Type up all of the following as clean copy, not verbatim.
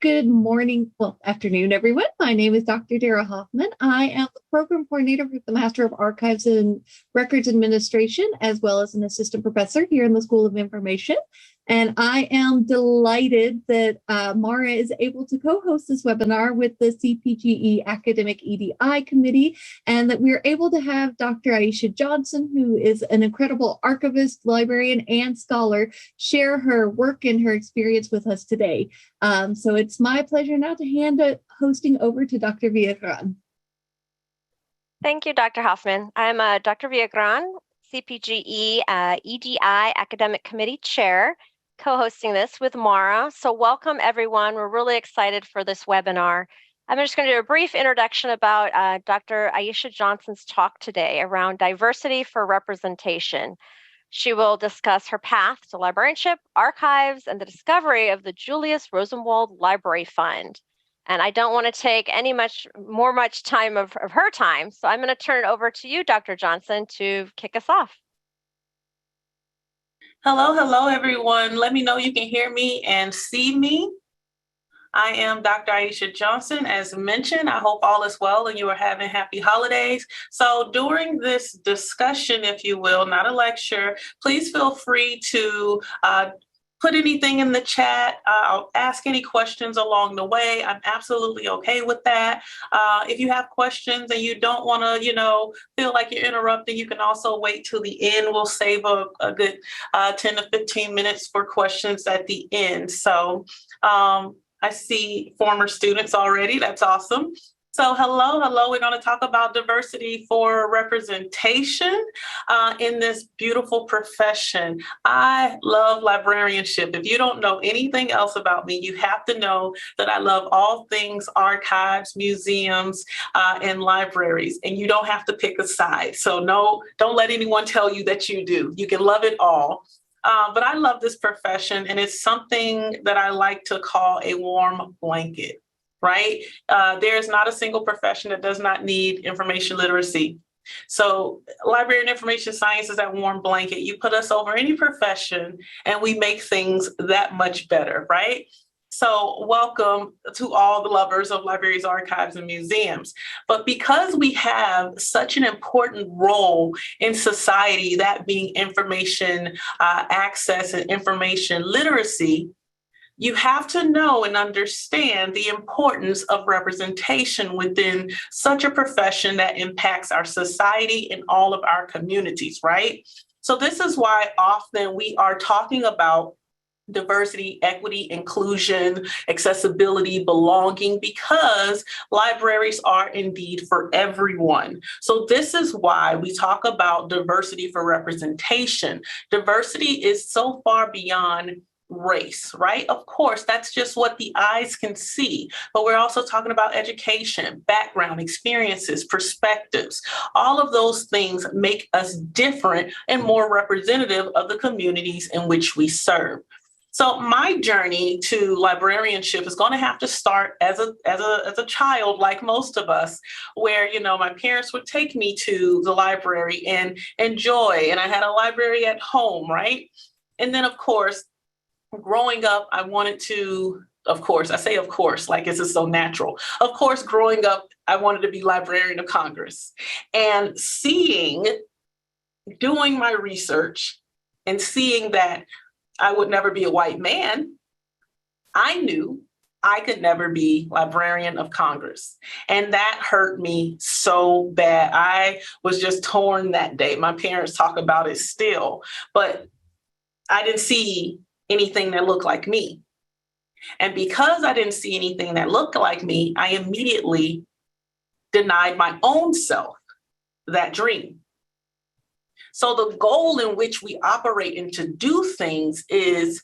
Good morning, well, afternoon, everyone. My name is Dr. Dara Hoffman. I am the program coordinator with the Master of Archives and Records Administration, as well as an assistant professor here in the School of Information. And I am delighted that Mara is able to co-host this webinar with the CPGE Academic EDI Committee, and that we're able to have Dr. Aisha Johnson, who is an incredible archivist, librarian, and scholar, share her work and her experience with us today. So it's my pleasure now to hand hosting over to Dr. Villagran. Thank you, Dr. Hoffman. I'm Dr. Villagran, CPGE EDI Academic Committee Chair, co-hosting this with Mara. So welcome, everyone. We're really excited for this webinar. I'm just going to do a brief introduction about Dr. Aisha Johnson's talk today around diversity for representation. She will discuss her path to librarianship, archives, and the discovery of the Julius Rosenwald Library Fund. And I don't want to take any much time of her time, so I'm going to turn it over to you, Dr. Johnson, to kick us off. Hello, everyone. Let me know you can hear me and see me. I am Dr. Aisha Johnson. As mentioned, I hope all is well and you are having happy holidays. So during this discussion, if you will, not a lecture, please feel free to put anything in the chat. I'll ask any questions along the way. I'm absolutely okay with that. If you have questions and you don't want to, feel like you're interrupting, you can also wait till the end. We'll save a good 10 to 15 minutes for questions at the end. So I see former students already. That's awesome. So hello. We're going to talk about diversity for representation in this beautiful profession. I love librarianship. If you don't know anything else about me, you have to know that I love all things archives, museums, and libraries. And you don't have to pick a side. So no, don't let anyone tell you that you do. You can love it all. But I love this profession, and it's something that I like to call a warm blanket, right? There is not a single profession that does not need information literacy. So library and information science is that warm blanket. You put us over any profession and we make things that much better, right? So welcome to all the lovers of libraries, archives, and museums. But because we have such an important role in society, that being information access and information literacy, you have to know and understand the importance of representation within such a profession that impacts our society and all of our communities, right? So this is why often we are talking about diversity, equity, inclusion, accessibility, belonging, because libraries are indeed for everyone. So this is why we talk about diversity for representation. Diversity is so far beyond race, right? Of course, that's just what the eyes can see, but we're also talking about education, background, experiences, perspectives. All of those things make us different and more representative of the communities in which we serve. So my journey to librarianship is going to have to start as a child, like most of us, where, my parents would take me to the library and enjoy, and I had a library at home, right? And then, of course, growing up, I wanted to, of course, I say of course, like this is so natural. Of course, growing up, I wanted to be Librarian of Congress. And doing my research and seeing that I would never be a white man, I knew I could never be Librarian of Congress. And that hurt me so bad. I was just torn that day. My parents talk about it still, but I didn't see anything that looked like me. And because I didn't see anything that looked like me, I immediately denied my own self that dream. So the goal in which we operate and to do things is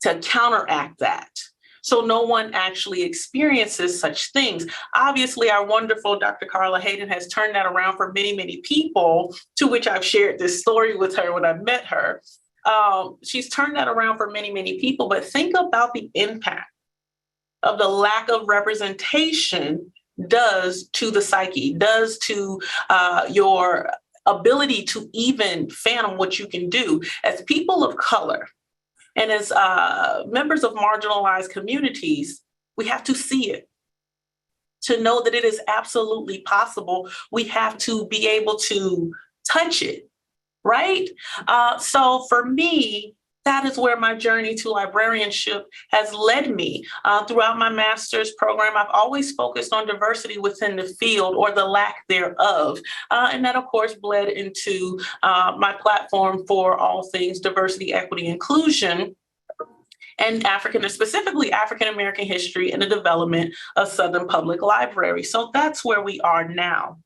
to counteract that, so no one actually experiences such things. Obviously, our wonderful Dr. Carla Hayden has turned that around for many, many people, to which I've shared this story with her when I met her. She's turned that around for many, many people, but think about the impact of the lack of representation does to the psyche, does to your ability to even fathom what you can do. As people of color and as members of marginalized communities, We have to see it. To know that it is absolutely possible, we have to be able to touch it, right? So for me, that is where my journey to librarianship has led me. Throughout my master's program, I've always focused on diversity within the field or the lack thereof. And that, of course, bled into my platform for all things diversity, equity, inclusion, and specifically African American history and the development of Southern Public Library. So that's where we are now.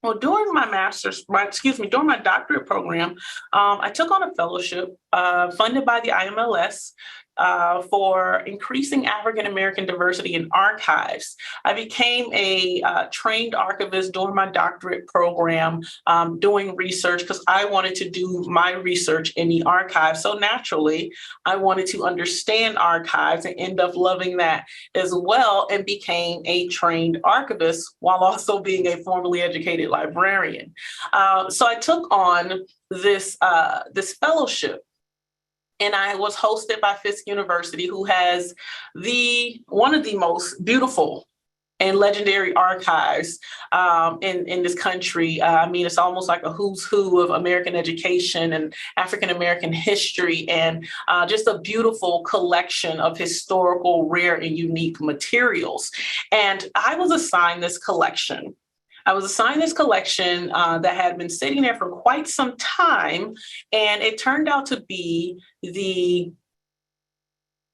Well, during my during my doctorate program, I took on a fellowship funded by the IMLS for increasing African American diversity in archives. I became a trained archivist during my doctorate program, doing research because I wanted to do my research in the archives. So naturally, I wanted to understand archives and end up loving that as well, and became a trained archivist while also being a formally educated librarian. So I took on this fellowship. And I was hosted by Fisk University, who has one of the most beautiful and legendary archives in this country. I mean, it's almost like a who's who of American education and African American history, and just a beautiful collection of historical, rare, and unique materials. And I was assigned this collection. That had been sitting there for quite some time, and it turned out to be the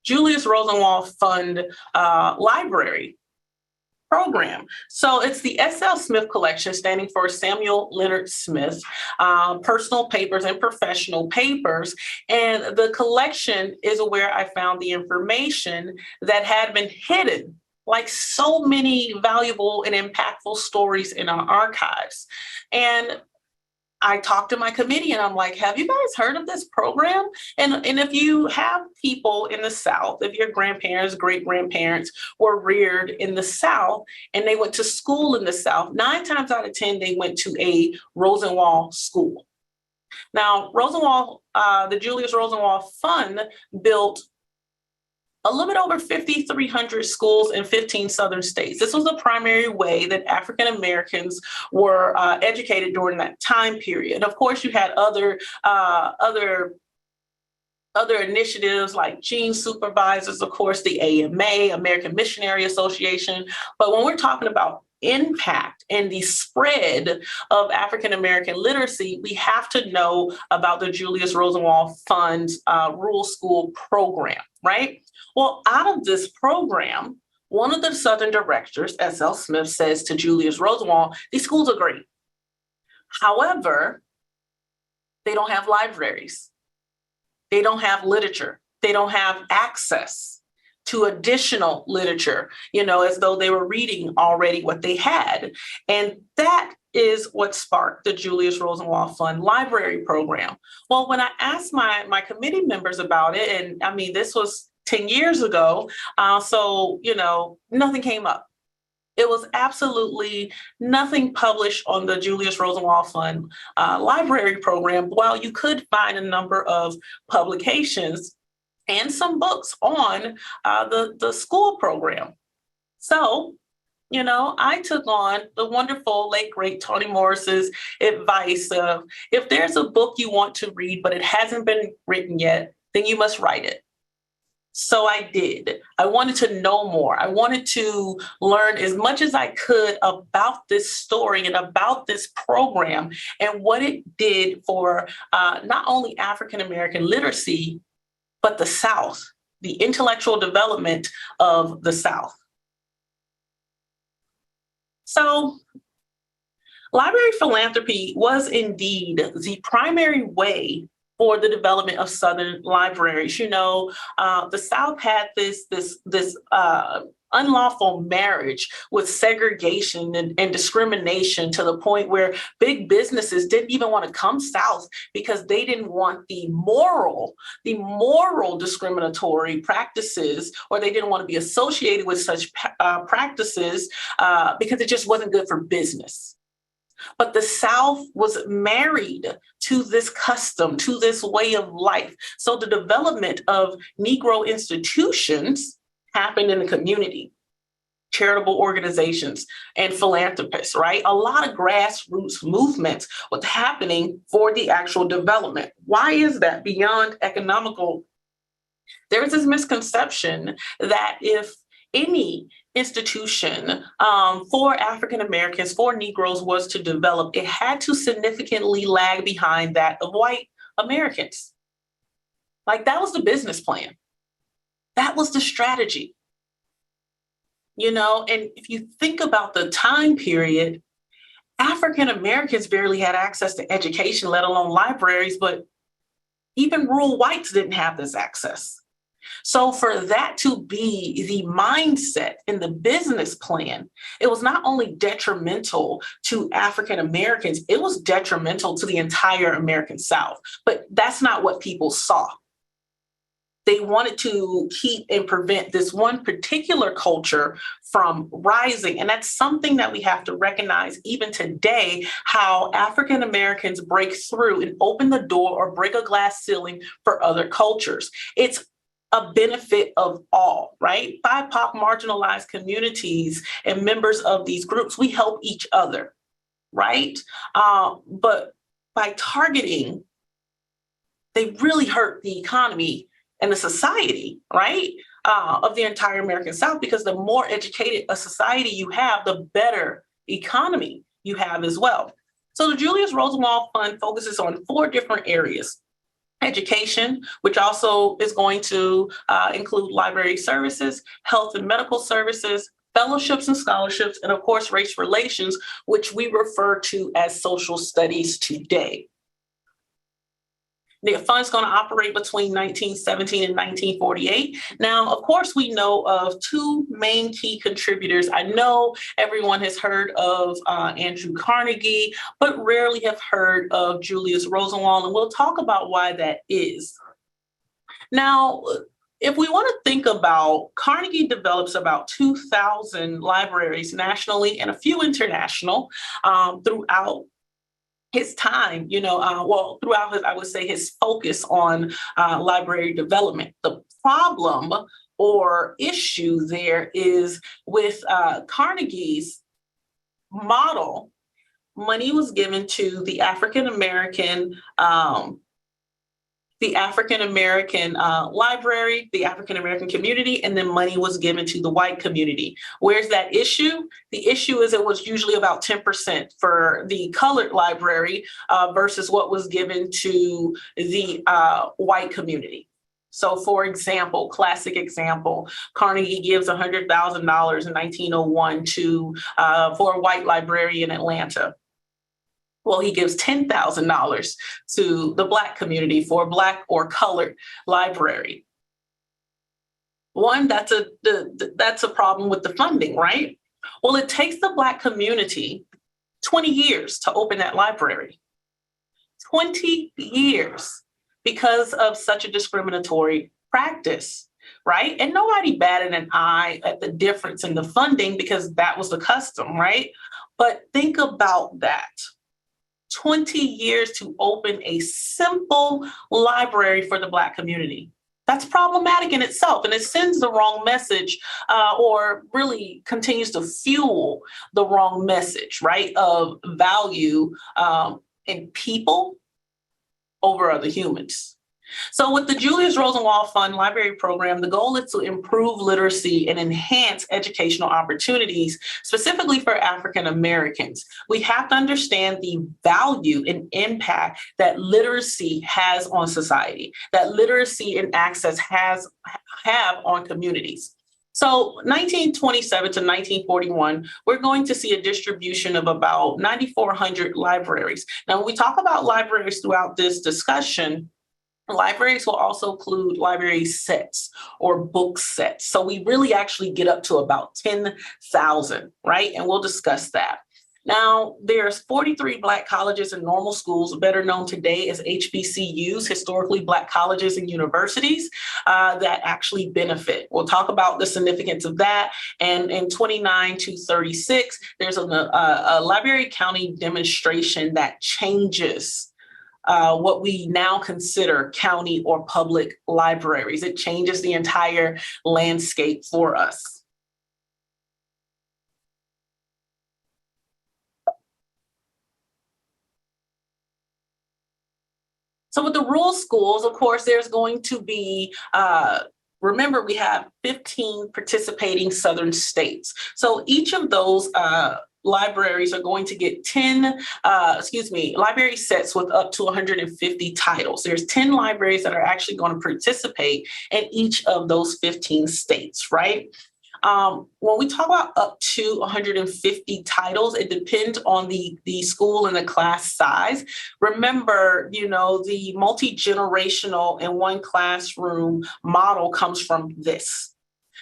Julius Rosenwald Fund Library program. So it's the S.L. Smith Collection, standing for Samuel Leonard Smith, personal papers and professional papers. And the collection is where I found the information that had been hidden, like so many valuable and impactful stories in our archives. And I talked to my committee and I'm like, have you guys heard of this program? And if you have people in the South, if your grandparents, great-grandparents were reared in the South and they went to school in the South, 9 times out of 10, they went to a Rosenwald school. Now, the Julius Rosenwald Fund built a little bit over 5,300 schools in 15 southern states. This was the primary way that African Americans were educated during that time period. Of course, you had other initiatives like Gene Supervisors, of course, the AMA, American Missionary Association. But when we're talking about impact and the spread of African American literacy, we have to know about the Julius Rosenwald Fund's rural school program, right? Well, out of this program, one of the Southern directors, S.L. Smith, says to Julius Rosenwald, these schools are great. However, they don't have libraries. They don't have literature. They don't have access to additional literature, as though they were reading already what they had. And that is what sparked the Julius Rosenwald Fund Library Program. Well, when I asked my committee members about it, and I mean, this was 10 years ago, so nothing came up. It was absolutely nothing published on the Julius Rosenwald Fund Library Program, while you could find a number of publications and some books on the school program. So, I took on the wonderful late, great Toni Morris's advice of, if there's a book you want to read, but it hasn't been written yet, then you must write it. So I did. I wanted to know more. I wanted to learn as much as I could about this story and about this program and what it did for not only African American literacy, but the South, the intellectual development of the South. So library philanthropy was indeed the primary way for the development of Southern libraries. The South had this unlawful marriage with segregation and discrimination, to the point where big businesses didn't even want to come South because they didn't want the moral discriminatory practices, or they didn't want to be associated with such practices because it just wasn't good for business. But the South was married to this custom, to this way of life. So the development of Negro institutions happened in the community, charitable organizations and philanthropists, right? A lot of grassroots movements was happening for the actual development. Why is that beyond economical? There's this misconception that if any institution for African Americans, for Negroes was to develop, it had to significantly lag behind that of white Americans. Like that was the business plan. That was the strategy. And if you think about the time period, African Americans barely had access to education, let alone libraries, but even rural whites didn't have this access. So for that to be the mindset in the business plan, it was not only detrimental to African Americans, it was detrimental to the entire American South. But that's not what people saw. They wanted to keep and prevent this one particular culture from rising. And that's something that we have to recognize even today, how African Americans break through and open the door or break a glass ceiling for other cultures. It's a benefit of all, right? BIPOC marginalized communities and members of these groups, we help each other, right? But by targeting, they really hurt the economy and the society, right, of the entire American South, because the more educated a society you have, the better economy you have as well. So the Julius Rosenwald Fund focuses on 4 different areas. Education, which also is going to include library services, health and medical services, fellowships and scholarships, and of course, race relations, which we refer to as social studies today. The fund's going to operate between 1917 and 1948. Now, of course, we know of 2 main key contributors. I know everyone has heard of Andrew Carnegie, but rarely have heard of Julius Rosenwald, and we'll talk about why that is. Now, if we want to think about, Carnegie develops about 2,000 libraries nationally and a few international throughout his time, throughout his, I would say, his focus on library development. The problem or issue there is with Carnegie's model, money was given to the African American library, the African American community, and then money was given to the white community. Where's that issue? The issue is it was usually about 10% for the colored library versus what was given to the white community. So for example, classic example, Carnegie gives $100,000 in 1901 for a white library in Atlanta. Well, he gives $10,000 to the Black community for a Black or colored library. One, that's a problem with the funding, right? Well, it takes the Black community 20 years to open that library. 20 years because of such a discriminatory practice, right? And nobody batted an eye at the difference in the funding because that was the custom, right? But think about that. 20 years to open a simple library for the Black community. That's problematic in itself, and it sends the wrong message or really continues to fuel the wrong message, right, of value in people over other humans. So with the Julius Rosenwald Fund Library Program, the goal is to improve literacy and enhance educational opportunities, specifically for African Americans. We have to understand the value and impact that literacy has on society, that literacy and access have on communities. So 1927 to 1941, we're going to see a distribution of about 9,400 libraries. Now, when we talk about libraries throughout this discussion, libraries will also include library sets or book sets. So we really actually get up to about 10,000, right? And we'll discuss that. Now, there's 43 Black colleges and normal schools, better known today as HBCUs, historically Black colleges and universities, that actually benefit. We'll talk about the significance of that. And in 29 to 36, there's a Library County demonstration that changes what we now consider county or public libraries. It changes the entire landscape for us. So with the rural schools, of course, there's going to be, remember, we have 15 participating southern states. So each of those libraries are going to get 10, library sets with up to 150 titles. There's 10 libraries that are actually going to participate in each of those 15 states, right? When we talk about up to 150 titles, it depends on the school and the class size. Remember, the multi-generational in one classroom model comes from this.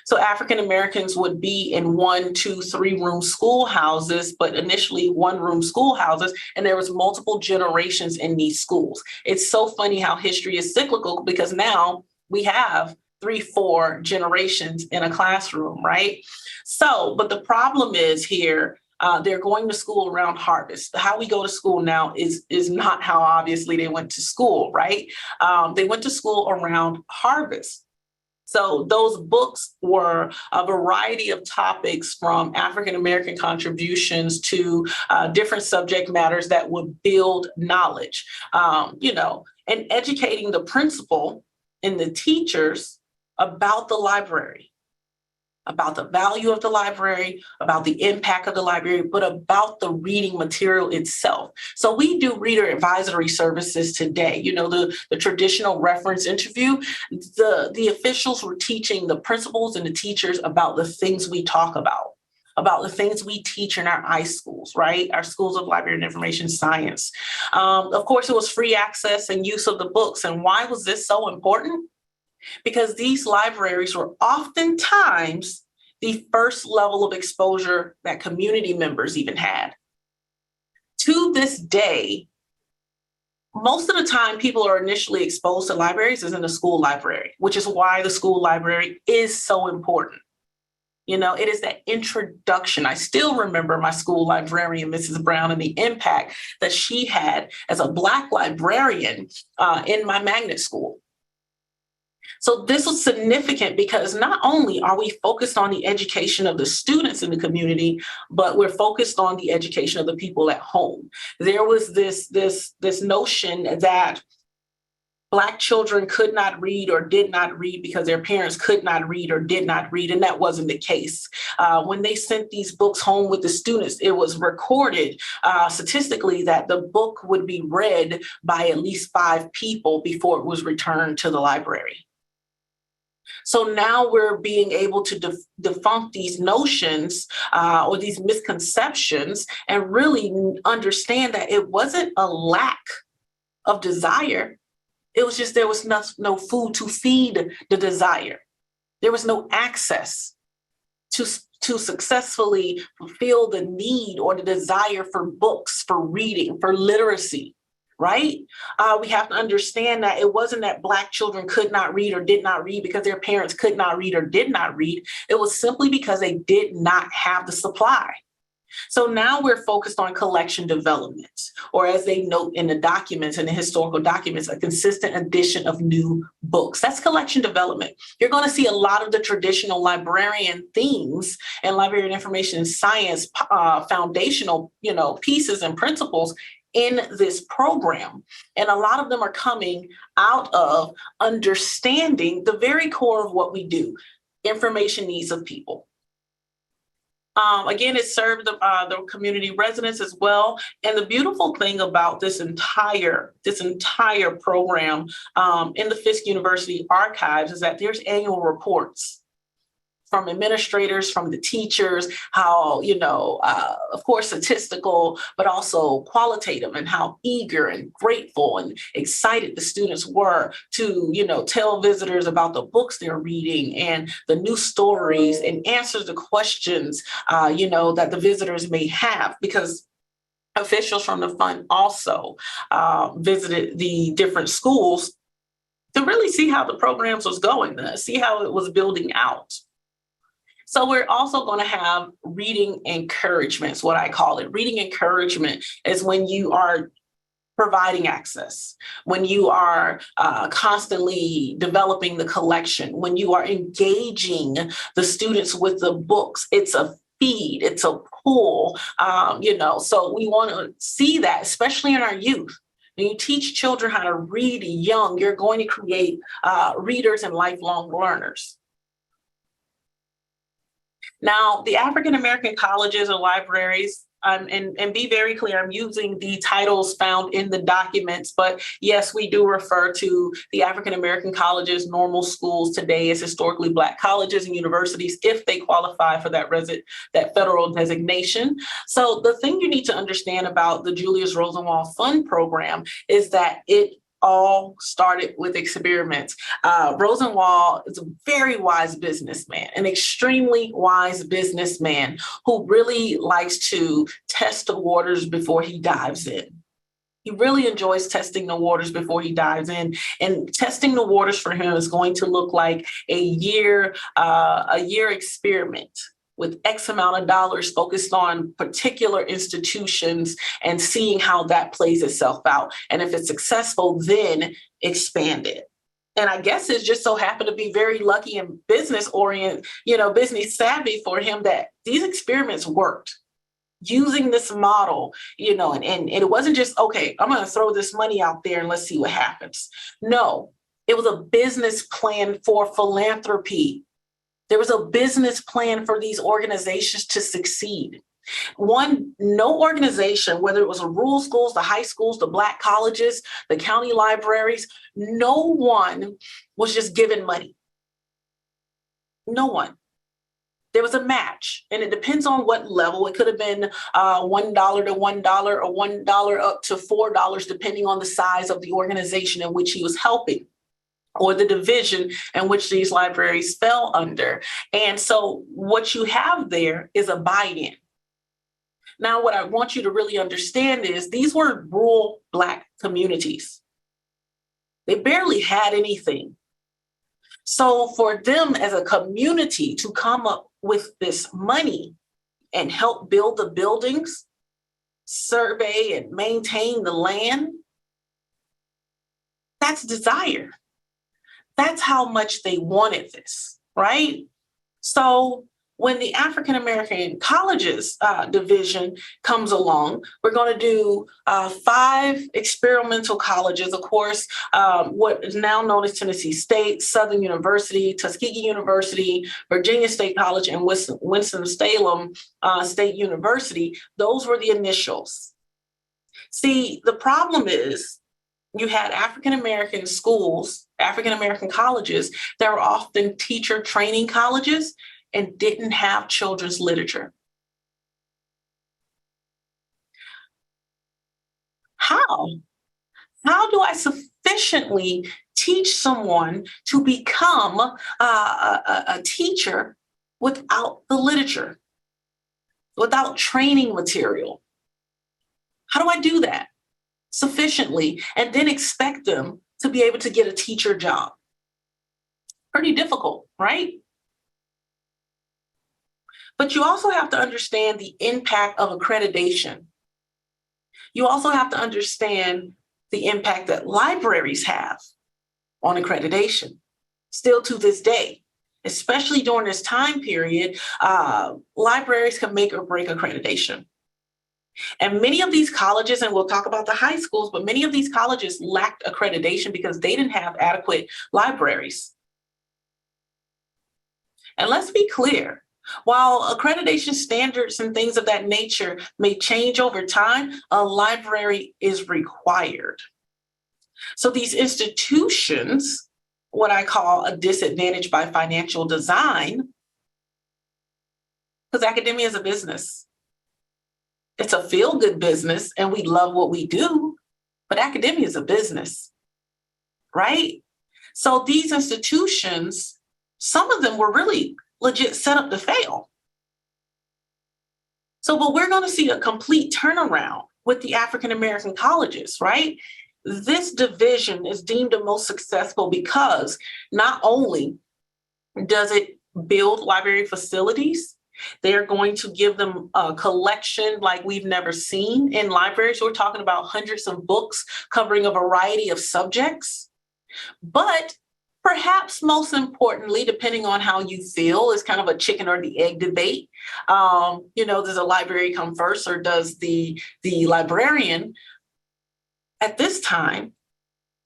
So African Americans would be in 1, 2, 3 room schoolhouses, but initially 1 room schoolhouses, and there was multiple generations in these schools. It's so funny how history is cyclical, because now we have 3, 4 generations in a classroom, right? So, but the problem is here, they're going to school around harvest. How we go to school now is not how obviously they went to school, right? They went to school around harvest. So those books were a variety of topics, from African-American contributions to different subject matters that would build knowledge, and educating the principal and the teachers about the library, about the value of the library, about the impact of the library, but about the reading material itself. So we do reader advisory services today. The traditional reference interview, the officials were teaching the principals and the teachers about the things we talk about the things we teach in our iSchools, right? Our schools of library and information science. Of course, it was free access and use of the books. And why was this so important? Because these libraries were oftentimes the first level of exposure that community members even had. To this day, most of the time people are initially exposed to libraries is in the school library, which is why the school library is so important. It is that introduction. I still remember my school librarian, Mrs. Brown, and the impact that she had as a Black librarian in my magnet school. So this was significant because not only are we focused on the education of the students in the community, but we're focused on the education of the people at home. There was this notion that Black children could not read or did not read because their parents could not read or did not read, and that wasn't the case. When they sent these books home with the students, it was recorded statistically that the book would be read by at least 5 people before it was returned to the library. So now we're being able to debunk these notions or these misconceptions and really understand that it wasn't a lack of desire. It was just there was no food to feed the desire. There was no access to successfully fulfill the need or the desire for books, for reading, for literacy. Right? We have to understand that it wasn't that Black children could not read or did not read because their parents could not read or did not read. It was simply because they did not have the supply. So now we're focused on collection development, or as they note in the documents, in the historical documents, a consistent addition of new books. That's collection development. You're going to see a lot of the traditional librarian themes and library and information science foundational, pieces and principles in this program. And a lot of them are coming out of understanding the very core of what we do, information needs of people. Again, it served the community residents as well. And the beautiful thing about this entire program in the Fisk University archives is that there's annual reports from administrators, from the teachers, how, of course, statistical, but also qualitative, and how eager and grateful and excited the students were to, tell visitors about the books they're reading and the new stories and answer the questions, that the visitors may have, because officials from the fund also visited the different schools to really see how the programs was going, to see how it was building out. So we're also going to have reading encouragement, is what I call it. Reading encouragement is when you are providing access, when you are constantly developing the collection, when you are engaging the students with the books, it's a feed, it's a pull, so we want to see that, especially in our youth. When you teach children how to read young, you're going to create readers and lifelong learners. Now, the African American colleges or libraries, and be very clear, I'm using the titles found in the documents, but yes, we do refer to the African American colleges, normal schools today, as historically Black colleges and universities if they qualify for that federal designation. So the thing you need to understand about the Julius Rosenwald Fund program is that it all started with experiments. Rosenwald is a very wise businessman, an extremely wise businessman who really likes to test the waters before he dives in. He really enjoys testing the waters before he dives in, and testing the waters for him is going to look like a year experiment with X amount of dollars focused on particular institutions and seeing how that plays itself out. And if it's successful, then expand it. And I guess it just so happened to be very lucky and business savvy for him that these experiments worked. Using this model, and it wasn't just, okay, I'm going to throw this money out there and let's see what happens. No, it was a business plan for philanthropy. There was a business plan for these organizations to succeed. No organization, whether it was the rural schools, the high schools, the Black colleges, the county libraries, no one was just given money. No one. There was a match, and it depends on what level. It could have been $1 to $1 or $1 up to $4, depending on the size of the organization in which he was helping, or the division in which these libraries fell under. And so what you have there is a buy-in. Now, what I want you to really understand is these were rural Black communities. They barely had anything. So for them as a community to come up with this money and help build the buildings, survey and maintain the land, that's desire. That's how much they wanted this, right? So when the African American Colleges division comes along, we're going to do 5 experimental colleges. Of course, what is now known as Tennessee State, Southern University, Tuskegee University, Virginia State College, and Winston-Salem State University. Those were the initials. See, the problem is you had African American schools, African American colleges that were often teacher training colleges and didn't have children's literature. How? How do I sufficiently teach someone to become a teacher without the literature, without training material? How do I do that sufficiently and then expect them to be able to get a teacher job? Pretty difficult, right? But you also have to understand the impact of accreditation. You also have to understand the impact that libraries have on accreditation, still to this day, especially during this time period. Libraries can make or break accreditation. And many of these colleges, and we'll talk about the high schools, but many of these colleges lacked accreditation because they didn't have adequate libraries. And let's be clear, while accreditation standards and things of that nature may change over time, a library is required. So these institutions, what I call a disadvantage by financial design, because academia is a business. It's a feel-good business and we love what we do, but academia is a business, right? So these institutions, some of them were really legit set up to fail. But we're going to see a complete turnaround with the African American colleges, right? This division is deemed the most successful because not only does it build library facilities, They're going to give them a collection like we've never seen in libraries. We're talking about hundreds of books covering a variety of subjects. But perhaps most importantly, depending on how you feel, is kind of a chicken or the egg debate. Does the library come first or does the librarian? At this time,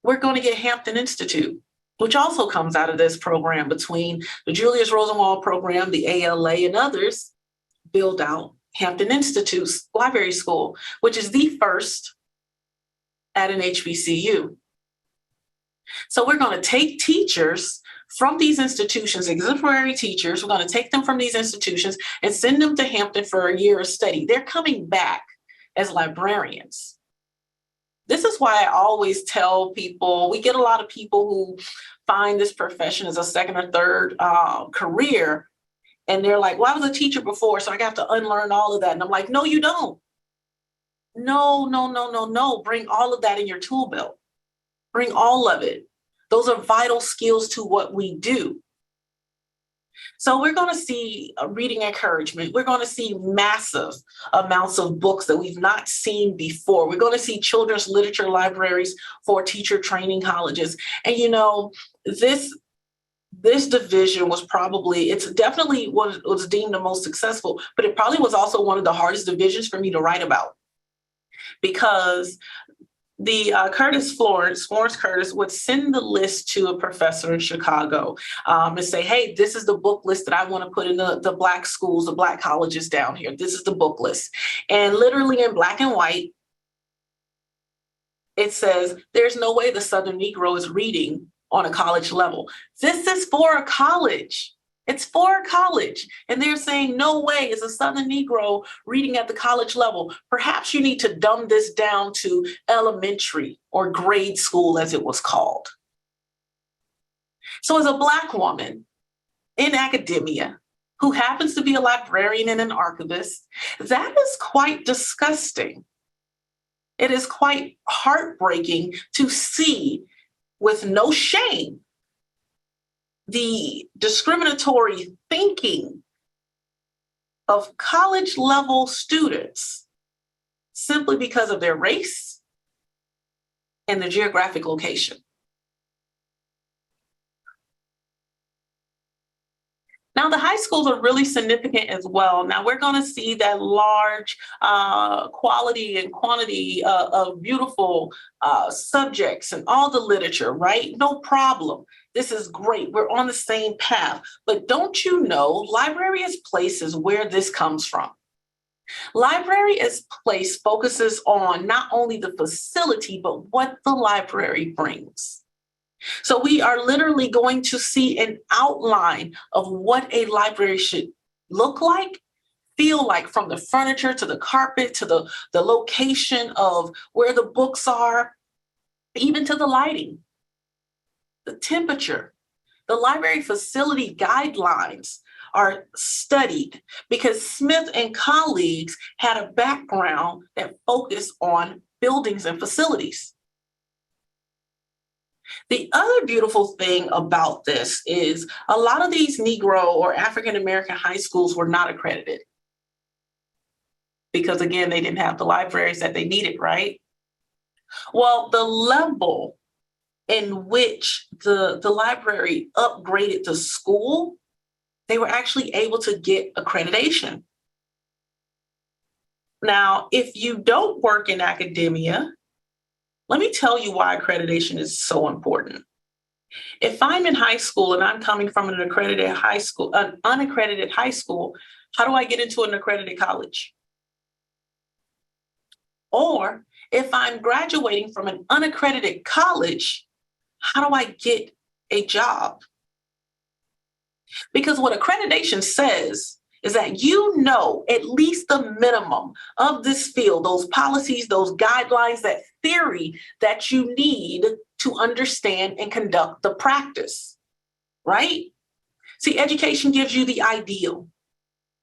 we're going to get Hampton Institute, which also comes out of this program between the Julius Rosenwald program, the ALA, and others, build out Hampton Institute's library school, which is the first at an HBCU. So we're going to take teachers from these institutions, exemplary teachers, we're going to take them from these institutions and send them to Hampton for a year of study. They're coming back as librarians. This is why I always tell people, we get a lot of people who find this profession as a second or third career. And they're like, well, I was a teacher before, so I got to unlearn all of that. And I'm like, no, you don't. No. Bring all of that in your tool belt. Bring all of it. Those are vital skills to what we do. So we're going to see reading encouragement. We're going to see massive amounts of books that we've not seen before. We're going to see children's literature libraries for teacher training colleges. And, this division was probably, it's definitely what was deemed the most successful, but it probably was also one of the hardest divisions for me to write about, because the Florence Curtis would send the list to a professor in Chicago and say, hey, this is the book list that I want to put in the Black schools, the Black colleges down here. This is the book list. And literally in black and white, it says, there's no way the Southern Negro is reading on a college level. This is for a college. It's for a college. And they're saying, no way is a Southern Negro reading at the college level. Perhaps you need to dumb this down to elementary or grade school, as it was called. So as a Black woman in academia who happens to be a librarian and an archivist, that is quite disgusting. It is quite heartbreaking to see, with no shame, the discriminatory thinking of college level students simply because of their race and their geographic location. Now, the high schools are really significant as well. Now, we're going to see that large quality and quantity of beautiful subjects and all the literature, right? No problem. This is great. We're on the same path. But don't you know, library as place is where this comes from. Library as place focuses on not only the facility, but what the library brings. So we are literally going to see an outline of what a library should look like, feel like, from the furniture to the carpet to the location of where the books are, even to the lighting, the temperature. The library facility guidelines are studied because Smith and colleagues had a background that focused on buildings and facilities. The other beautiful thing about this is a lot of these Negro or African-American high schools were not accredited because, again, they didn't have the libraries that they needed, right? Well, the level in which the library upgraded the school, they were actually able to get accreditation. Now, if you don't work in academia, let me tell you why accreditation is so important. If I'm in high school and I'm coming from an unaccredited high school, how do I get into an accredited college? Or if I'm graduating from an unaccredited college, how do I get a job? Because what accreditation says is that you know at least the minimum of this field, those policies, those guidelines, that theory that you need to understand and conduct the practice, right? See, education gives you the ideal.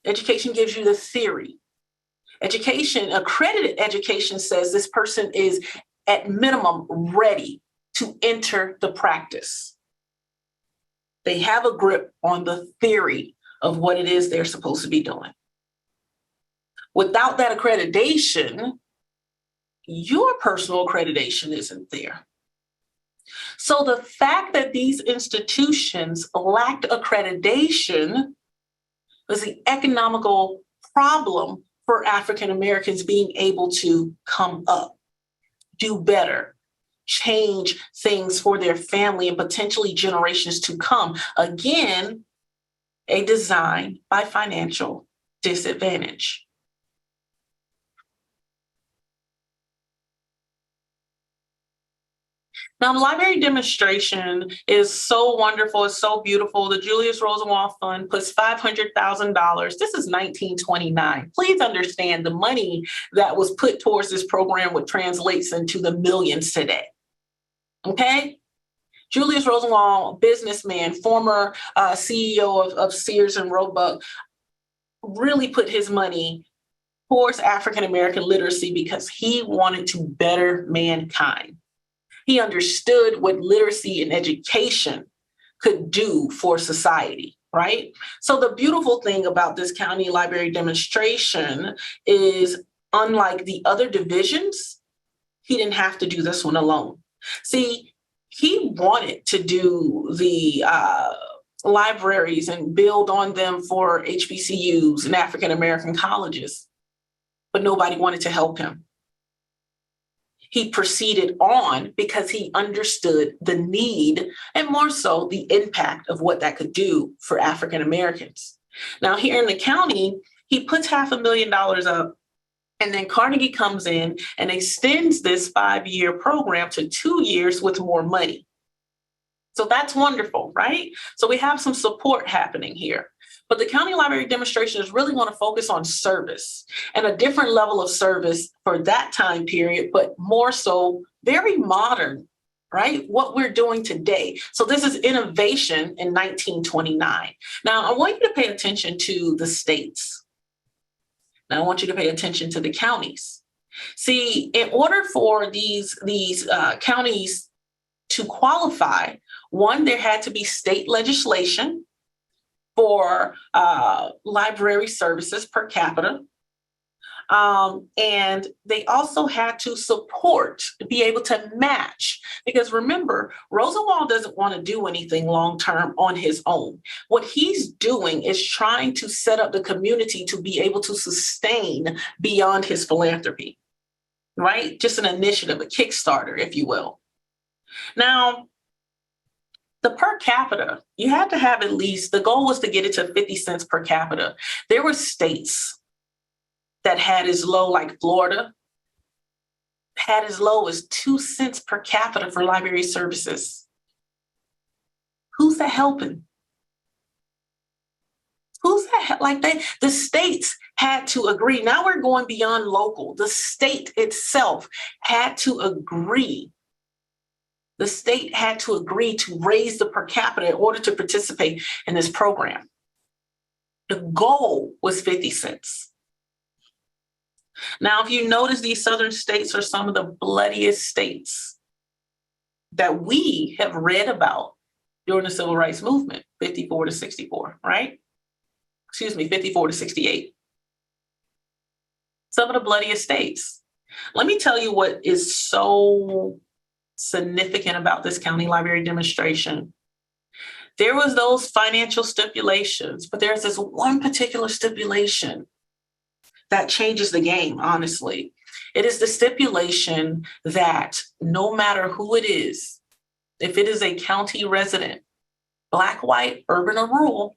Education gives you the theory. Education, accredited education, says this person is at minimum ready to enter the practice. They have a grip on the theory of what it is they're supposed to be doing. Without that accreditation, your personal accreditation isn't there. So the fact that these institutions lacked accreditation was the economical problem for African Americans being able to come up, do better, change things for their family and potentially generations to come. Again, a design by financial disadvantage. Now, the library demonstration is so wonderful. It's so beautiful. The Julius Rosenwald Fund puts $500,000. This is 1929. Please understand the money that was put towards this program would translates into the millions today. Okay? Julius Rosenwald, businessman, former CEO of Sears and Roebuck, really put his money towards African American literacy because he wanted to better mankind. He understood what literacy and education could do for society, right? So the beautiful thing about this county library demonstration is, unlike the other divisions, he didn't have to do this one alone. See, he wanted to do the libraries and build on them for HBCUs and African American colleges, but nobody wanted to help him. He proceeded on because he understood the need and more so the impact of what that could do for African Americans. Now, here in the county, he puts $500,000 up, and then Carnegie comes in and extends this 5-year program to 2 years with more money. So that's wonderful, right? So we have some support happening here. But the county library demonstration is really going to focus on service and a different level of service for that time period, but more so very modern, right? What we're doing today. So this is innovation in 1929. Now, I want you to pay attention to the states. Now, I want you to pay attention to the counties. See, in order for these counties to qualify, one, there had to be state legislation for library services per capita. And they also had to support, be able to match, because remember, Rosenwald doesn't want to do anything long-term on his own. What he's doing is trying to set up the community to be able to sustain beyond his philanthropy, right? Just an initiative, a Kickstarter, if you will. Now, the per capita, you had to have at least, the goal was to get it to 50 cents per capita. There were states that had as low, like Florida, had as low as 2 cents per capita for library services. Who's that helping? Who's that? Like the states had to agree. Now we're going beyond local. The state itself had to agree. The state had to agree to raise the per capita in order to participate in this program. The goal was 50 cents. Now, if you notice, these southern states are some of the bloodiest states that we have read about during the civil rights movement, 54 to 64, right? Excuse me, 54 to 68. Some of the bloodiest states. Let me tell you what is so significant about this county library demonstration. There was those financial stipulations, but there's this one particular stipulation that changes the game, honestly. It is the stipulation that no matter who it is, if it is a county resident, Black, white, urban, or rural,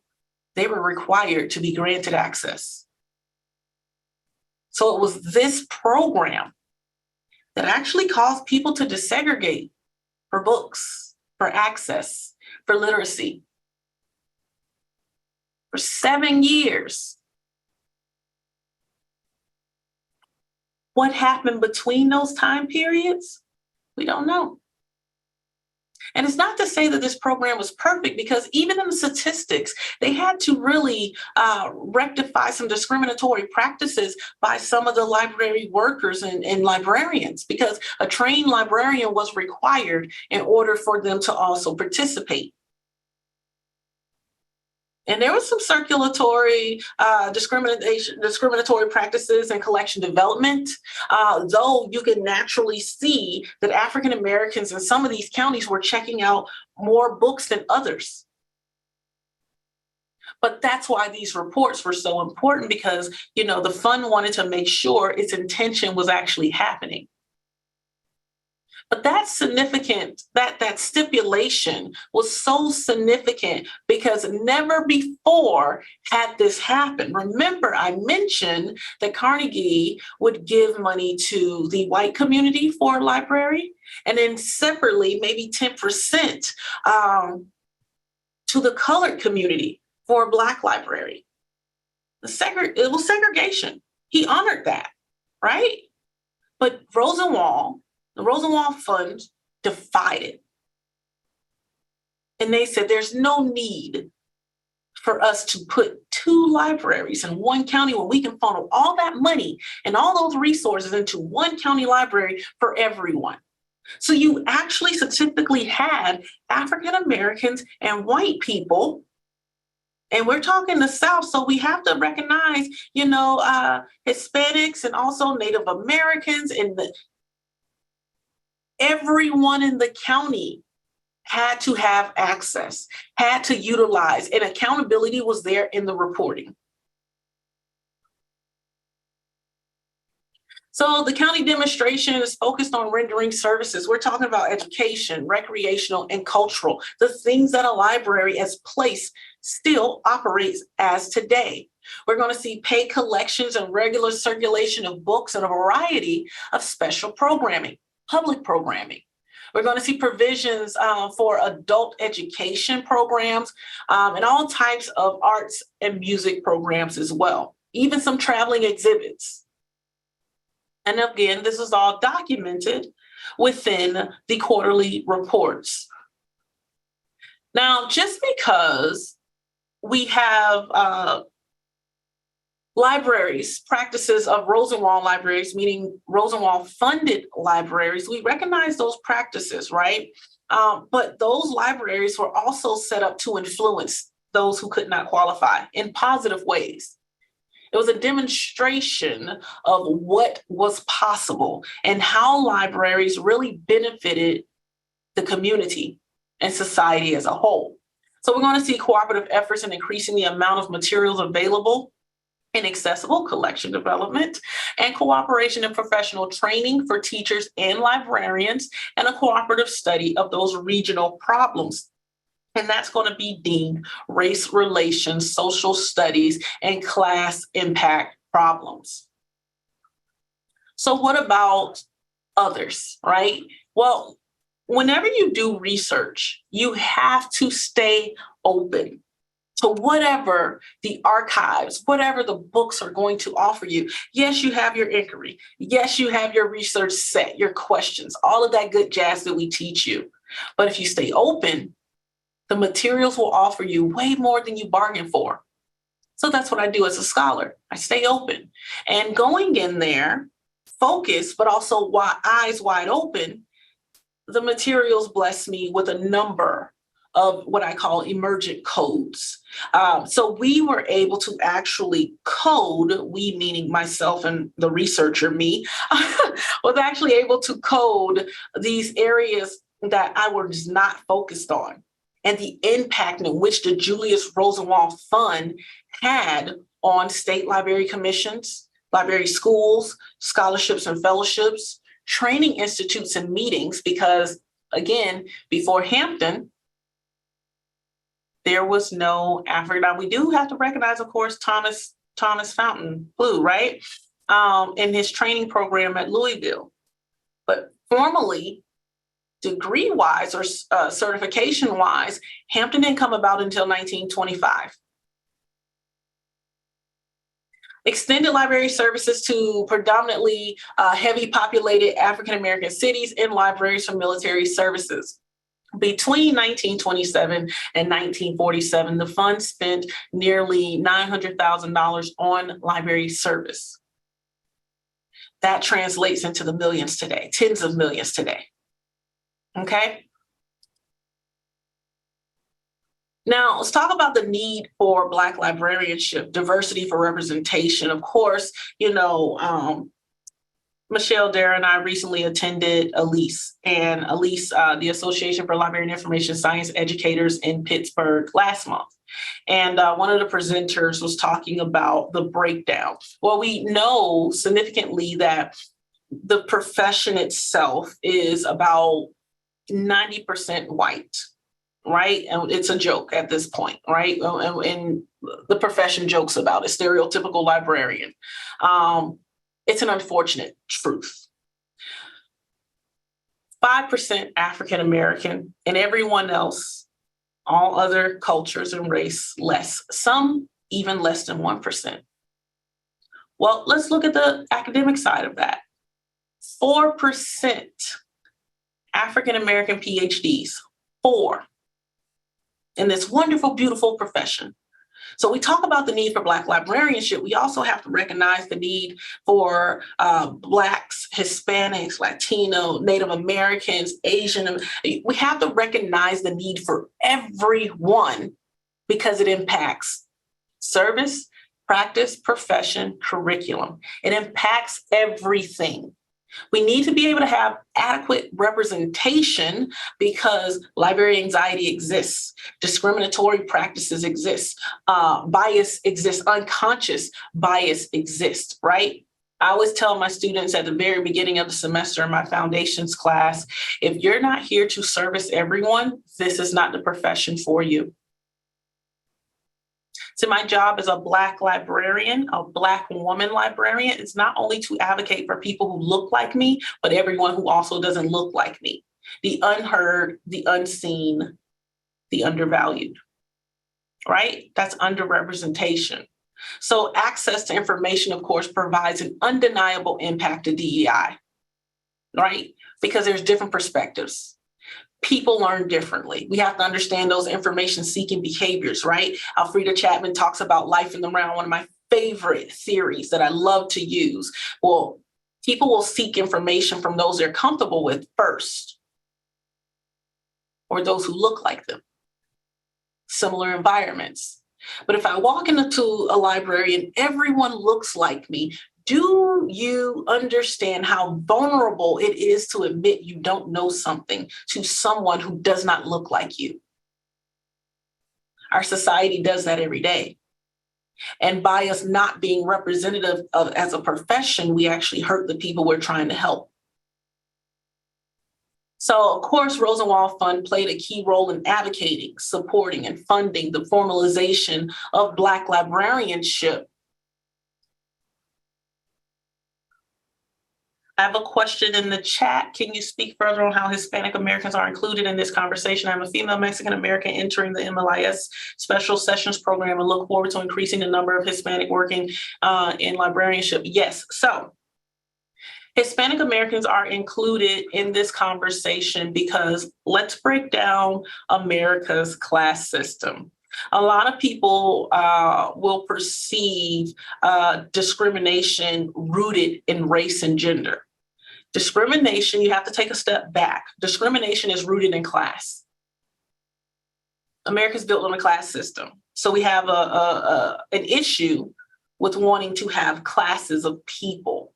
they were required to be granted access. So it was this program that actually caused people to desegregate for books, for access, for literacy. For 7 years. What happened between those time periods? We don't know. And it's not to say that this program was perfect, because even in the statistics, they had to really rectify some discriminatory practices by some of the library workers and librarians, because a trained librarian was required in order for them to also participate. And there was some circulatory discriminatory practices in collection development, though you can naturally see that African Americans in some of these counties were checking out more books than others. But that's why these reports were so important, because, you know, the fund wanted to make sure its intention was actually happening. But that's significant, that stipulation was so significant because never before had this happened. Remember, I mentioned that Carnegie would give money to the white community for a library, and then separately, maybe 10% to the colored community for a Black library. It was segregation. He honored that, right? But the Rosenwald Fund defied it. And they said, there's no need for us to put 2 libraries in one county when we can funnel all that money and all those resources into one county library for everyone. So you actually statistically had African Americans and white people, and we're talking the South, so we have to recognize, you know, Hispanics and also Native Americans, and everyone in the county had to have access, had to utilize, and accountability was there in the reporting. So the county demonstration is focused on rendering services. We're talking about education, recreational, and cultural, the things that a library as place still operates as today. We're going to see paid collections and regular circulation of books and a variety of special programming, public programming. We're going to see provisions for adult education programs and all types of arts and music programs as well, even some traveling exhibits. And again, this is all documented within the quarterly reports. Now, just because we have libraries, practices of Rosenwald libraries, meaning Rosenwald funded libraries, we recognize those practices, right? But those libraries were also set up to influence those who could not qualify in positive ways. It was a demonstration of what was possible and how libraries really benefited the community and society as a whole. So we're going to see cooperative efforts in increasing the amount of materials available in accessible collection development, and cooperation and professional training for teachers and librarians, and a cooperative study of those regional problems. And that's going to be deemed race relations, social studies, and class impact problems. So what about others, right? Well, whenever you do research, you have to stay open to whatever the archives, whatever the books are going to offer you. Yes, you have your inquiry. Yes, you have your research set, your questions, all of that good jazz that we teach you. But if you stay open, the materials will offer you way more than you bargained for. So that's what I do as a scholar. I stay open and going in there, focused, but also eyes wide open. The materials bless me with a number of what I call emergent codes. So we were able to actually code, we meaning myself and the researcher, me, was actually able to code these areas that I was not focused on, and the impact in which the Julius Rosenwald Fund had on state library commissions, library schools, scholarships and fellowships, training institutes and meetings, because again, before Hampton, there was no African. We do have to recognize, of course, Thomas Fountain Blue, right? In his training program at Louisville. But formally, degree-wise or certification-wise, Hampton didn't come about until 1925. Extended library services to predominantly heavy populated African-American cities and libraries for military services. Between 1927 and 1947, the fund spent nearly $900,000 on library service. That translates into the millions today, tens of millions today. Okay. Now, let's talk about the need for Black librarianship, diversity for representation. Of course, Michelle, Dara, and I recently attended ALISE, and ALISE, the Association for Library and Information Science Educators in Pittsburgh last month. And one of the presenters was talking about the breakdown. Well, we know significantly that the profession itself is about 90% white, right? And it's a joke at this point, right? And the profession jokes about it, stereotypical librarian. It's an unfortunate truth. 5% African American, and everyone else, all other cultures and race, less, some even less than 1%. Well, let's look at the academic side of that. 4% African American PhDs, 4, in this wonderful, beautiful profession. So we talk about the need for Black librarianship. We also have to recognize the need for Blacks, Hispanics, Latino, Native Americans, Asian. We have to recognize the need for everyone because it impacts service, practice, profession, curriculum. It impacts everything. We need to be able to have adequate representation because library anxiety exists, discriminatory practices exist, bias exists, unconscious bias exists, right? I always tell my students at the very beginning of the semester in my foundations class, if you're not here to service everyone, this is not the profession for you. So my job as a Black librarian, a Black woman librarian, is not only to advocate for people who look like me, but everyone who also doesn't look like me. The unheard, the unseen, the undervalued, right? That's underrepresentation. So access to information, of course, provides an undeniable impact to DEI, right? Because there's different perspectives. People learn differently. We have to understand those information-seeking behaviors, right? Alfreda Chapman talks about life in the round, one of my favorite theories that I love to use. Well, people will seek information from those they're comfortable with first, or those who look like them, similar environments. But if I walk into a library and everyone looks like me, do you understand how vulnerable it is to admit you don't know something to someone who does not look like you? Our society does that every day. And by us not being representative of as a profession, we actually hurt the people we're trying to help. So, of course, Rosenwald Fund played a key role in advocating, supporting, and funding the formalization of Black librarianship. I have a question in the chat. Can you speak further on how Hispanic Americans are included in this conversation? I'm a female Mexican American entering the MLIS Special Sessions Program and look forward to increasing the number of Hispanic working in librarianship. Yes, so Hispanic Americans are included in this conversation because let's break down America's class system. A lot of people will perceive discrimination rooted in race and gender. Discrimination, you have to take a step back. Discrimination is rooted in class. America's built on a class system. So we have an issue with wanting to have classes of people,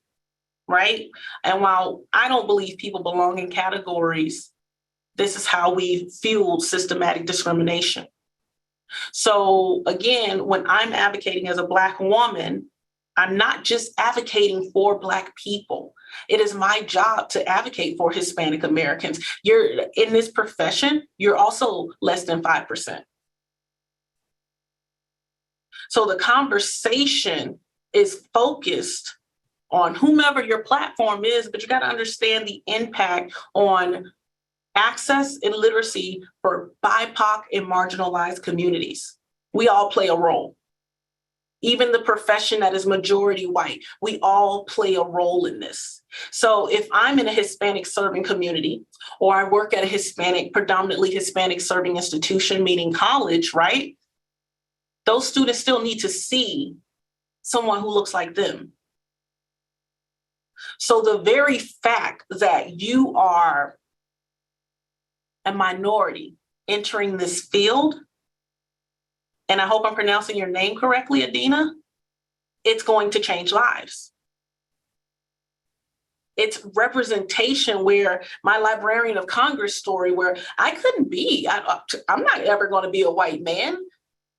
right? And while I don't believe people belong in categories, this is how we fuel systematic discrimination. So again, when I'm advocating as a Black woman, I'm not just advocating for Black people. It is my job to advocate for Hispanic Americans. You're in this profession, you're also less than 5%. So the conversation is focused on whomever your platform is, but you got to understand the impact on access and literacy for BIPOC and marginalized communities. We all play a role. Even the profession that is majority white, we all play a role in this. So if I'm in a Hispanic serving community, or I work at a predominantly Hispanic serving institution, meaning college, right? Those students still need to see someone who looks like them. So the very fact that you are a minority entering this field and I hope I'm pronouncing your name correctly, Adina, it's going to change lives. It's representation where my Librarian of Congress story, where I couldn't be, I'm not ever going to be a white man.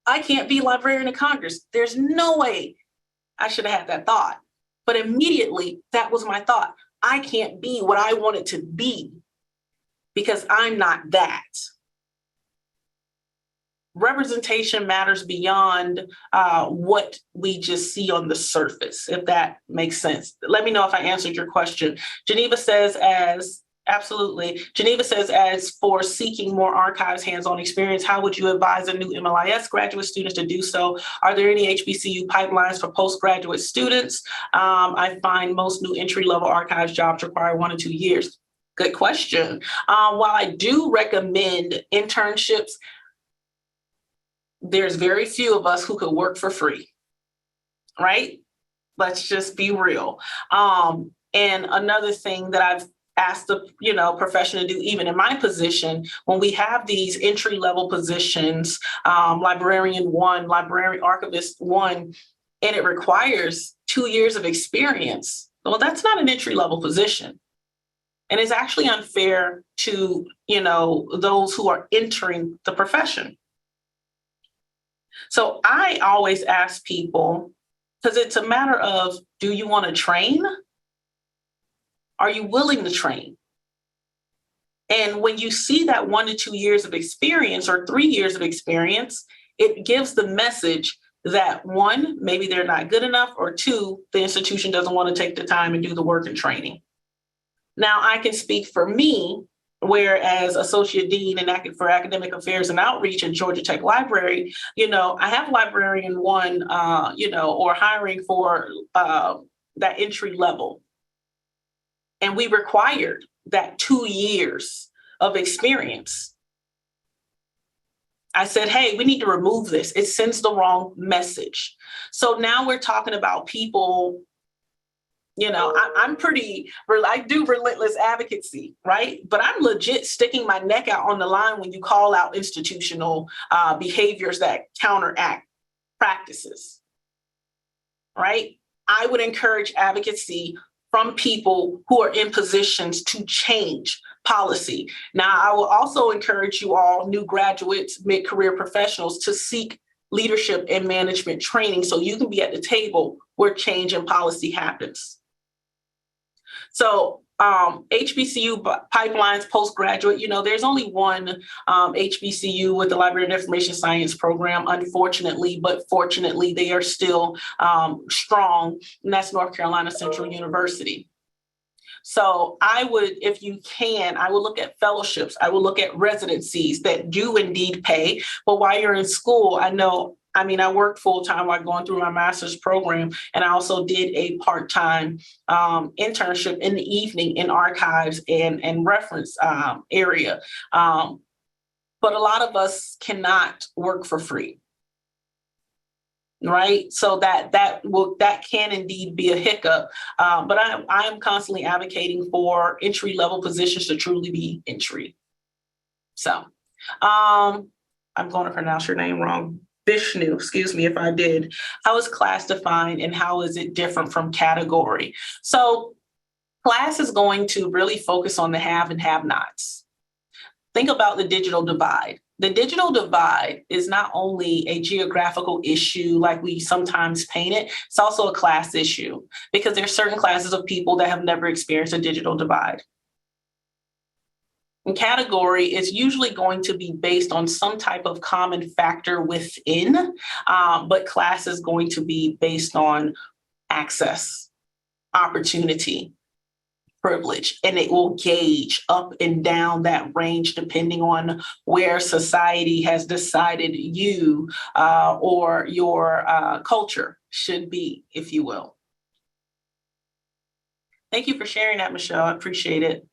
I can't be Librarian of Congress. There's no way I should have had that thought. But immediately that was my thought. I can't be what I wanted to be because I'm not that. Representation matters beyond what we just see on the surface, if that makes sense. Let me know if I answered your question. Geneva says absolutely. Geneva says, as for seeking more archives hands-on experience, how would you advise a new MLIS graduate students to do so? Are there any HBCU pipelines for postgraduate students? I find most new entry-level archives jobs require 1 or 2 years. Good question. While I do recommend internships, there's very few of us who could work for free, right? Let's just be real. And another thing that I've asked the profession to do, even in my position, when we have these entry-level positions, librarian 1, librarian archivist 1, and it requires 2 years of experience, well, that's not an entry-level position. And it's actually unfair to, those who are entering the profession. So I always ask people, because it's a matter of, do you want to train? Are you willing to train? And when you see that 1 to 2 years of experience or 3 years of experience, it gives the message that 1, maybe they're not good enough, or 2, the institution doesn't want to take the time and do the work and training. Now, I can speak for me, whereas Associate Dean for Academic Affairs and Outreach at Georgia Tech Library, I have Librarian 1, or hiring for that entry level. And we required that 2 years of experience. I said, hey, we need to remove this. It sends the wrong message. So now we're talking about people, I do relentless advocacy, right? But I'm legit sticking my neck out on the line when you call out institutional behaviors that counteract practices, right? I would encourage advocacy from people who are in positions to change policy. Now, I will also encourage you all, new graduates, mid-career professionals, to seek leadership and management training so you can be at the table where change and policy happens. So HBCU pipelines, postgraduate, there's only one HBCU with the Library and Information Science program, unfortunately, but fortunately, they are still strong, and that's North Carolina Central University. So I would, if you can, I will look at fellowships. I will look at residencies that do indeed pay. But while you're in school, I worked full-time while going through my master's program, and I also did a part-time internship in the evening in archives and reference area. But a lot of us cannot work for free, right? So that can indeed be a hiccup. But I am constantly advocating for entry-level positions to truly be entry. So I'm going to pronounce your name wrong. Vishnu, excuse me if I did. How is class defined and how is it different from category? So class is going to really focus on the have and have-nots. Think about the digital divide. The digital divide is not only a geographical issue like we sometimes paint it, it's also a class issue because there are certain classes of people that have never experienced a digital divide. And category is usually going to be based on some type of common factor within, but class is going to be based on access, opportunity, privilege, and it will gauge up and down that range depending on where society has decided you or your culture should be, if you will. Thank you for sharing that, Michelle. I appreciate it.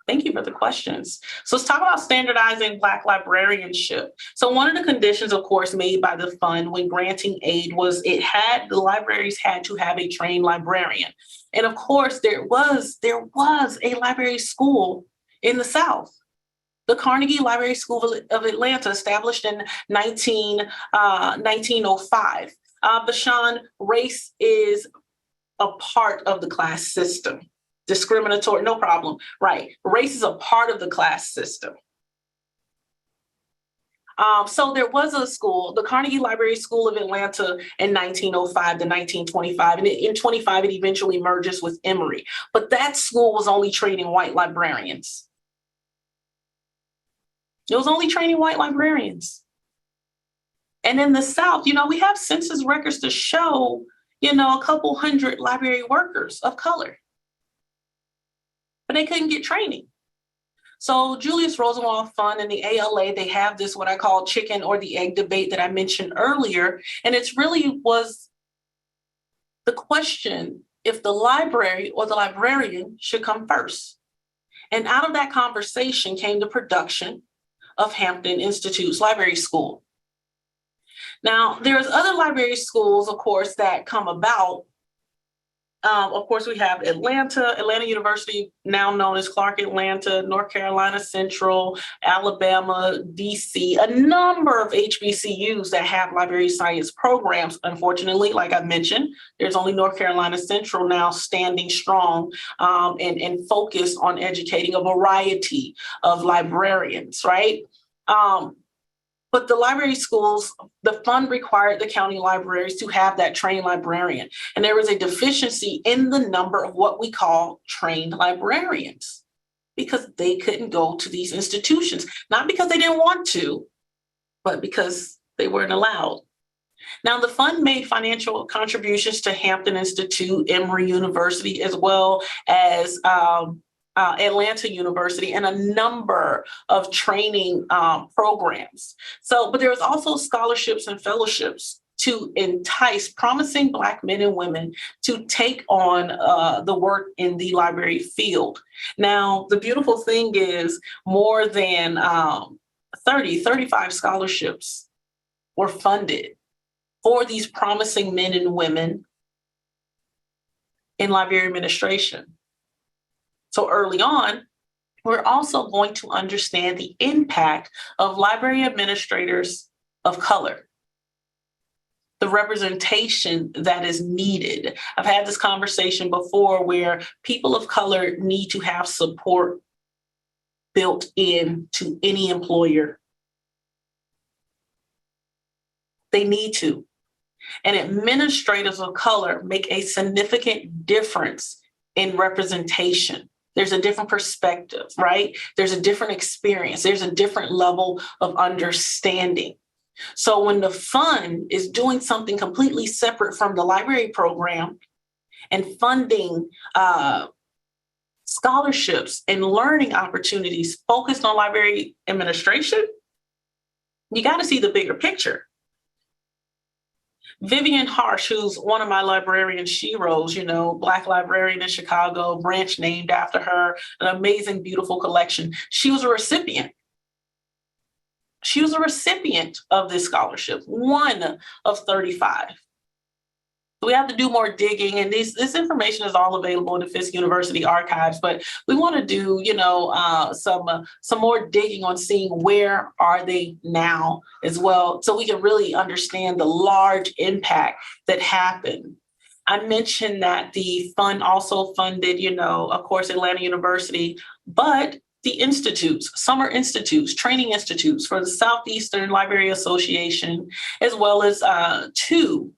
Thank you for the questions. So let's talk about standardizing Black librarianship. So one of the conditions, of course, made by the fund when granting aid was the libraries had to have a trained librarian. And of course, there was a library school in the South. The Carnegie Library School of Atlanta, established in 1905. Bashan, race is a part of the class system. Discriminatory, no problem, right? Race is a part of the class system. So there was a school, the Carnegie Library School of Atlanta, in 1905 to 1925. And in 25, it eventually merges with Emory. But that school was only training white librarians. It was only training white librarians. And in the South, we have census records to show, a couple hundred library workers of color. But they couldn't get training. So Julius Rosenwald Fund and the ALA, they have this, what I call chicken or the egg debate that I mentioned earlier. And it's really was the question if the library or the librarian should come first. And out of that conversation came the production of Hampton Institute's library school. Now, there's other library schools, of course, that come about. Of course, we have Atlanta University, now known as Clark Atlanta, North Carolina Central, Alabama, DC, a number of HBCUs that have library science programs. Unfortunately, like I mentioned, there's only North Carolina Central now standing strong and focused on educating a variety of librarians, right? But the library schools, the fund required the county libraries to have that trained librarian. And there was a deficiency in the number of what we call trained librarians because they couldn't go to these institutions, not because they didn't want to, but because they weren't allowed. Now, the fund made financial contributions to Hampton Institute, Emory University, as well as Atlanta University, and a number of training programs. But there was also scholarships and fellowships to entice promising Black men and women to take on the work in the library field. Now, the beautiful thing is more than 35 scholarships were funded for these promising men and women in library administration. So early on, we're also going to understand the impact of library administrators of color, the representation that is needed. I've had this conversation before where people of color need to have support built into any employer. They need to. And administrators of color make a significant difference in representation. There's a different perspective, right? There's a different experience. There's a different level of understanding. So when the fund is doing something completely separate from the library program and funding scholarships and learning opportunities focused on library administration, you got to see the bigger picture. Vivian Harsh, who's one of my librarian sheroes, Black librarian in Chicago, branch named after her, an amazing, beautiful collection. She was a recipient. She was a recipient of this scholarship, one of 35. We have to do more digging, and this information is all available in the Fisk University archives, but we want to do, some more digging on seeing where are they now as well, so we can really understand the large impact that happened. I mentioned that the fund also funded, of course, Atlanta University, but the institutes, summer institutes, training institutes for the Southeastern Library Association, as well as two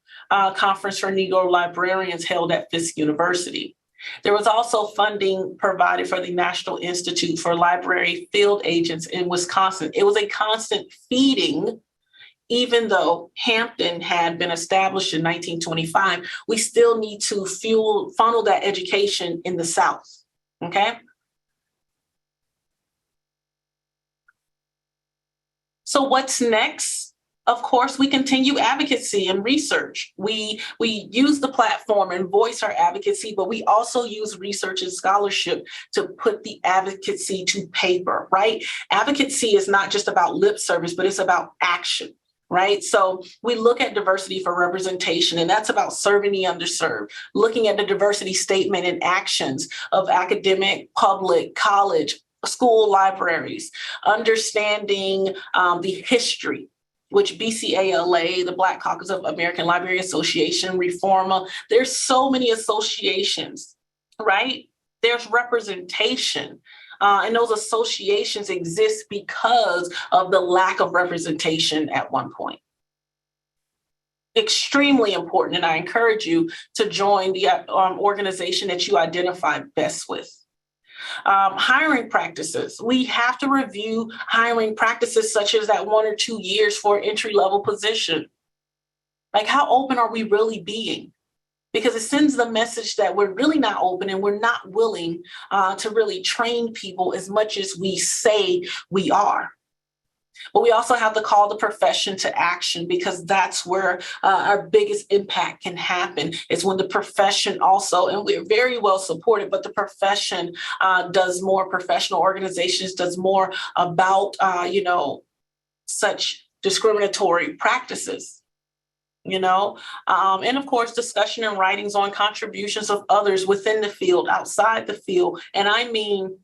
Conference for Negro Librarians held at Fisk University. There was also funding provided for the National Institute for Library Field Agents in Wisconsin. It was a constant feeding. Even though Hampton had been established in 1925, we still need to funnel that education in the South, okay? So what's next? Of course, we continue advocacy and research. We use the platform and voice our advocacy, but we also use research and scholarship to put the advocacy to paper, right? Advocacy is not just about lip service, but it's about action, right? So we look at diversity for representation, and that's about serving the underserved, looking at the diversity statement and actions of academic, public, college, school libraries, understanding the history, which BCALA, the Black Caucus of American Library Association, Reforma, there's so many associations, right? There's representation. And those associations exist because of the lack of representation at one point. Extremely important, and I encourage you to join the organization that you identify best with. Hiring practices. We have to review hiring practices such as that 1 or 2 years for an entry-level position. Like, how open are we really being? Because it sends the message that we're really not open and we're not willing to really train people as much as we say we are. But we also have to call the profession to action, because that's where our biggest impact can happen, is when the profession also, and we're very well supported, but the profession does more, professional organizations does more about, such discriminatory practices, and of course, discussion and writings on contributions of others within the field, outside the field. And I mean,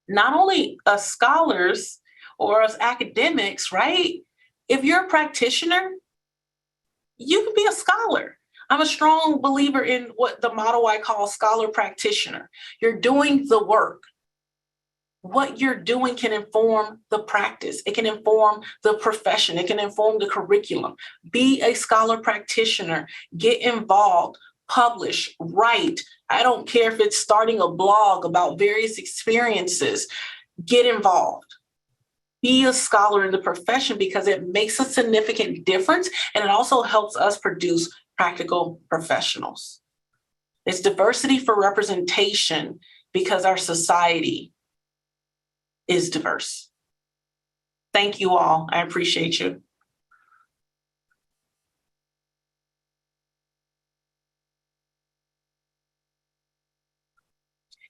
not only scholars, or as academics, right? If you're a practitioner, you can be a scholar. I'm a strong believer in what the model I call scholar practitioner. You're doing the work. What you're doing can inform the practice. It can inform the profession. It can inform the curriculum. Be a scholar practitioner. Get involved. Publish. Write. I don't care if it's starting a blog about various experiences. Get involved. Be a scholar in the profession, because it makes a significant difference, and it also helps us produce practical professionals. It's diversity for representation, because our society is diverse. Thank you all. I appreciate you.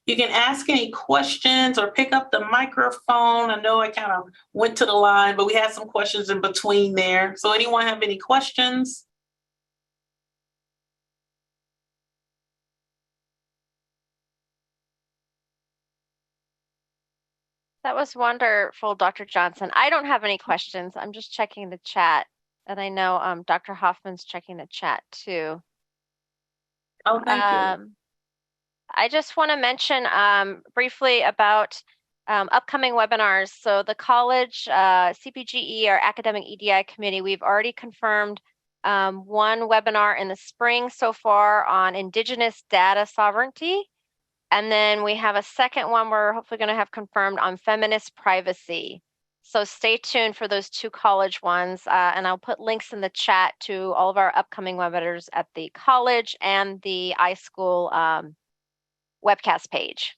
You can ask any questions or pick up the microphone. I know I kind of went to the line, but we had some questions in between there. So anyone have any questions? That was wonderful, Dr. Johnson. I don't have any questions. I'm just checking the chat. And I know Dr. Hoffman's checking the chat too. Oh, thank you. I just want to mention briefly about upcoming webinars. So the college CPGE, our academic EDI committee, we've already confirmed one webinar in the spring so far on Indigenous data sovereignty. And then we have a second one we're hopefully going to have confirmed on feminist privacy. So stay tuned for those two college ones. And I'll put links in the chat to all of our upcoming webinars at the college and the iSchool webcast page.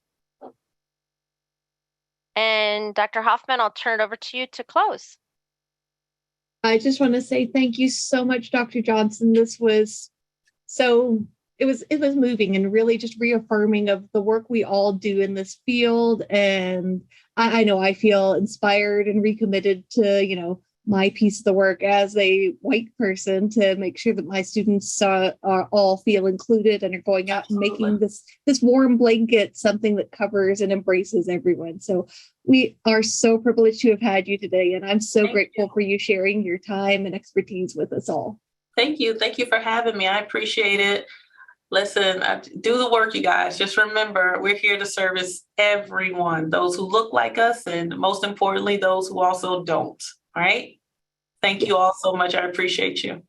And Dr. Hoffman, I'll turn it over to you to close. I just want to say thank you so much, Dr. Johnson. This was it was moving and really just reaffirming of the work we all do in this field. And I know I feel inspired and recommitted to, my piece of the work as a white person, to make sure that my students all feel included and are going out and making this warm blanket something that covers and embraces everyone. So we are so privileged to have had you today, and I'm so grateful for you sharing your time and expertise with us all. Thank you. Thank you for having me. I appreciate it. Listen, do the work, you guys. Just remember, we're here to service everyone, those who look like us, and most importantly, those who also don't. All right? Thank you all so much. I appreciate you.